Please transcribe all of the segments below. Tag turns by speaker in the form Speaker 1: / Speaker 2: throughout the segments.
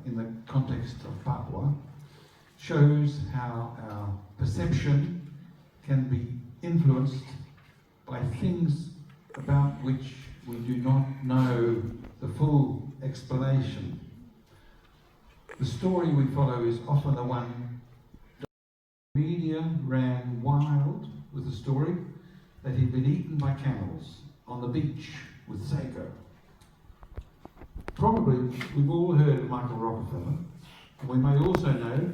Speaker 1: in the context of Papua shows how our perception can be influenced by things about which we do not know the full explanation. The story we follow is often the one the media ran wild with the story that he'd been eaten by camels on the beach with Seiko. Probably we've all heard of Michael Rockefeller, and we may also know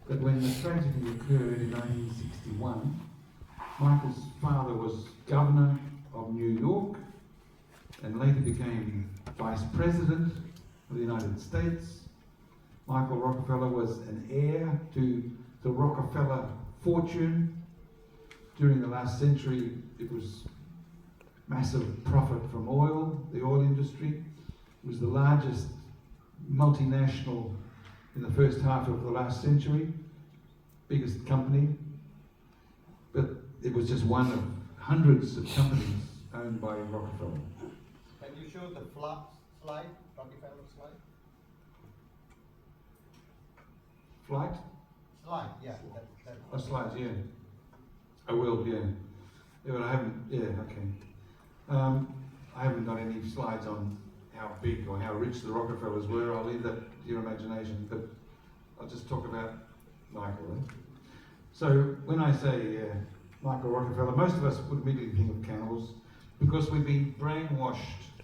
Speaker 1: that when the tragedy occurred in 1961, Michael's father was governor of New York and later became vice president of the United States. Michael Rockefeller was an heir to the Rockefeller fortune. During the last century, it was massive profit from oil, the oil industry. It was the largest multinational in the first half of the last century, biggest company, but it was just one of hundreds of companies owned by Rockefeller.
Speaker 2: Can you show the slide, Rockefeller slide?
Speaker 1: Flight?
Speaker 2: Slide, yeah.
Speaker 1: Oh, slides, yeah. I will, yeah. Yeah, but I haven't, yeah, okay. I haven't got any slides on how big or how rich the Rockefellers were. I'll leave that to your imagination, but I'll just talk about Michael. Eh? So when I say Michael Rockefeller, most of us would immediately think of camels because we've been brainwashed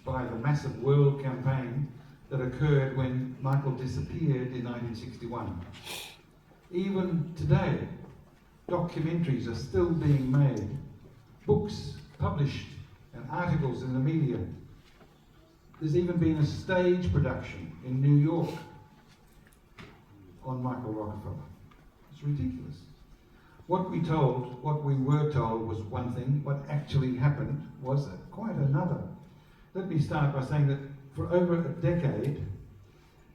Speaker 1: by the massive world campaign that occurred when Michael disappeared in 1961. Even today, documentaries are still being made, books published, and articles in the media. There's even been a stage production in New York on Michael Rockefeller. It's ridiculous. What we were told was one thing, what actually happened was quite another. Let me start by saying that for over a decade,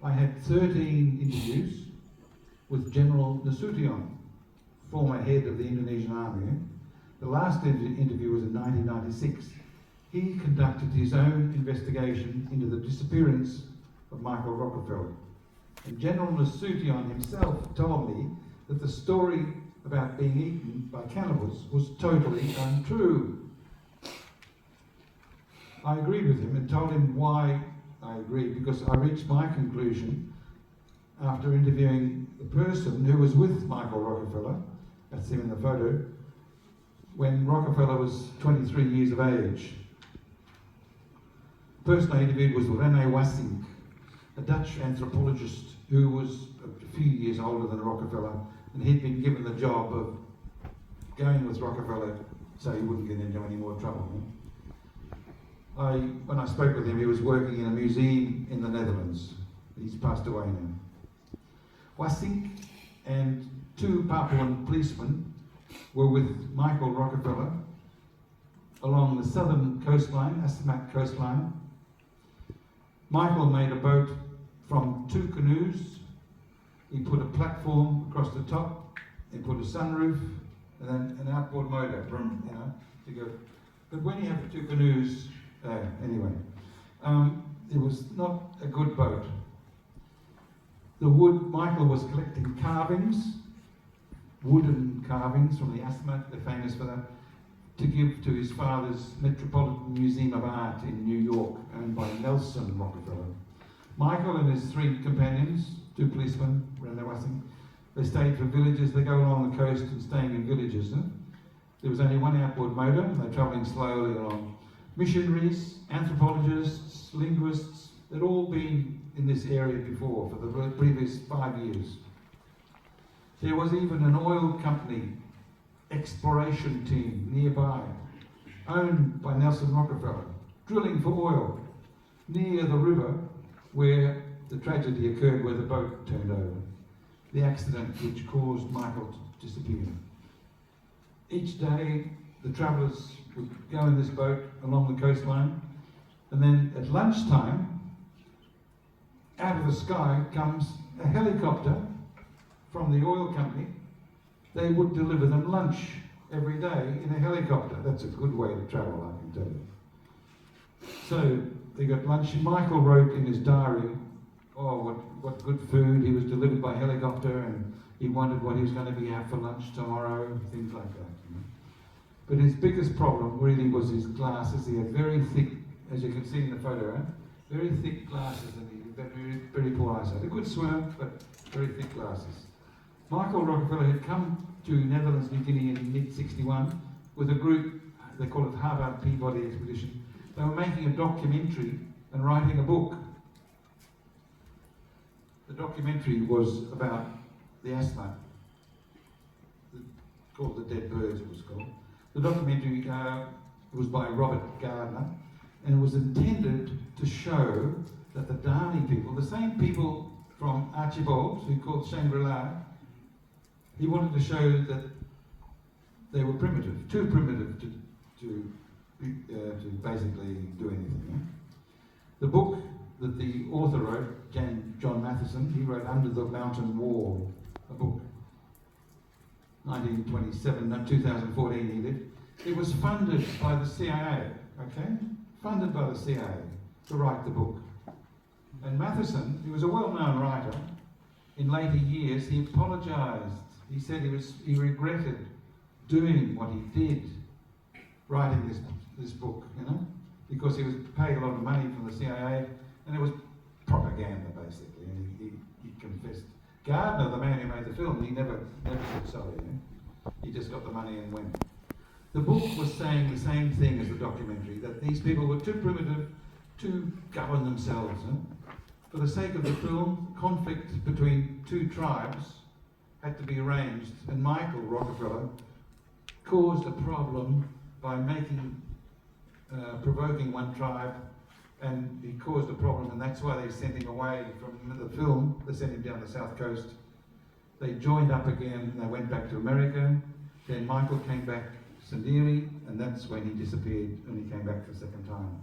Speaker 1: I had 13 interviews with General Nasution, former head of the Indonesian Army. The last interview was in 1996. He conducted his own investigation into the disappearance of Michael Rockefeller. And General Nasution himself told me that the story about being eaten by cannibals was totally untrue. I agreed with him and told him why I agreed, because I reached my conclusion after interviewing the person who was with Michael Rockefeller, that's him in the photo, when Rockefeller was 23 years of age. The person I interviewed was René Wassink, a Dutch anthropologist who was a few years older than Rockefeller, and he'd been given the job of going with Rockefeller so he wouldn't get into any more trouble. When I spoke with him, he was working in a museum in the Netherlands. He's passed away now. Wassink and two Papuan policemen were with Michael Rockefeller along the southern coastline, Asmat coastline. Michael made a boat from two canoes. He put a platform across the top, he put a sunroof, and then an outboard motor, to go. But when you have the two canoes, anyway, it was not a good boat. The wood, Michael was collecting carvings, wooden carvings from the Asmat, they're famous for that, to give to his father's Metropolitan Museum of Art in New York, owned by Nelson Rockefeller. Michael and his three companions, two policemen, René Wassink, they stayed for villages. They go along the coast and staying in villages. There was only one outboard motor, and they're travelling slowly along. Missionaries, anthropologists, linguists, they'd all been in this area before for the previous 5 years. There was even an oil company exploration team nearby, owned by Nelson Rockefeller, drilling for oil near the river where the tragedy occurred, where the boat turned over, the accident which caused Michael to disappear. Each day, the travellers would go in this boat along the coastline, and then at lunchtime, out of the sky comes a helicopter from the oil company. They would deliver them lunch every day in a helicopter. That's a good way to travel, I can tell you. So they got lunch, and Michael wrote in his diary, oh, what good food. He was delivered by helicopter, and he wondered what he was going to be at for lunch tomorrow, things like that. You know. But his biggest problem really was his glasses. He had very thick, as you can see in the photo, very thick glasses, and he had very poor eyesight. A good swimmer, but very thick glasses. Michael Rockefeller had come to Netherlands, New Guinea in mid-61 with a group, they call it Harvard Peabody Expedition. They were making a documentary and writing a book. The documentary was about the asthma, called The Dead Birds, it was called. The documentary was by Robert Gardner, and it was intended to show that the Dani people, the same people from Archibald, who called Shangri-La, he wanted to show that they were primitive, too primitive to basically do anything. Yeah? The book that the author wrote, John Matheson, he wrote Under the Mountain Wall, a book, 1927, 2014 he did. It was funded by the CIA, okay? Funded by the CIA to write the book. And Matheson, he was a well-known writer, in later years he apologised. He said he regretted doing what he did, writing this book, you know, because he was paid a lot of money from the CIA, and it was propaganda basically, and he confessed. Gardner, the man who made the film, he never said sorry, you know? He just got the money and went. The book was saying the same thing as the documentary, that these people were too primitive to govern themselves. Huh? For the sake of the film, conflict between two tribes had to be arranged, and Michael Rockefeller caused a problem by provoking one tribe, and he caused a problem, and that's why they sent him away from the film. They sent him down the south coast. They joined up again, and they went back to America. Then Michael came back to Sandiri, and that's when he disappeared, and he came back the second time.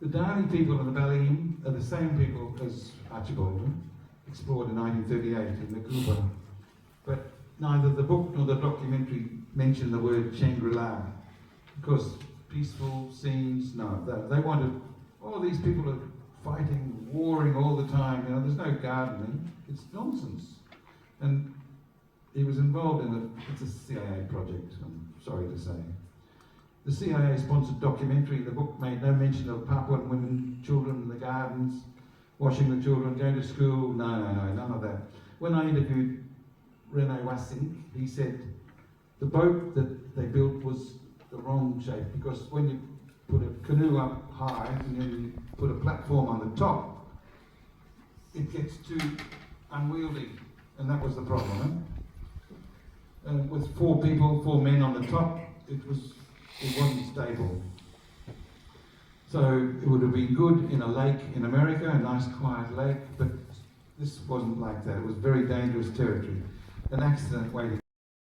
Speaker 1: The Dani people and the Balim are the same people as Archibald explored in 1938 in the Cuba. But neither the book nor the documentary mention the word Shangri-La, because peaceful scenes, no. They wanted, these people are fighting, warring all the time, you know, there's no gardening, it's nonsense. And he was involved in it's a CIA project, I'm sorry to say. The CIA-sponsored documentary, the book made no mention of Papuan women, children in the gardens, washing the children, going to school, no, none of that. When I interviewed Rene Wassink, he said the boat that they built was the wrong shape, because when you put a canoe up high and then you put a platform on the top, it gets too unwieldy, and that was the problem. With 4 men on the top, it wasn't stable. So it would have been good in a lake in America, a nice quiet lake, but this wasn't like that. It was very dangerous territory. An accident waiting.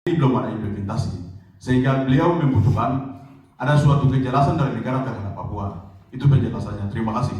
Speaker 3: Belum ada implementasi, sehingga beliau membutuhkan ada suatu kejelasan dari negara terhadap Papua. Itu penjelasannya. Terima kasih.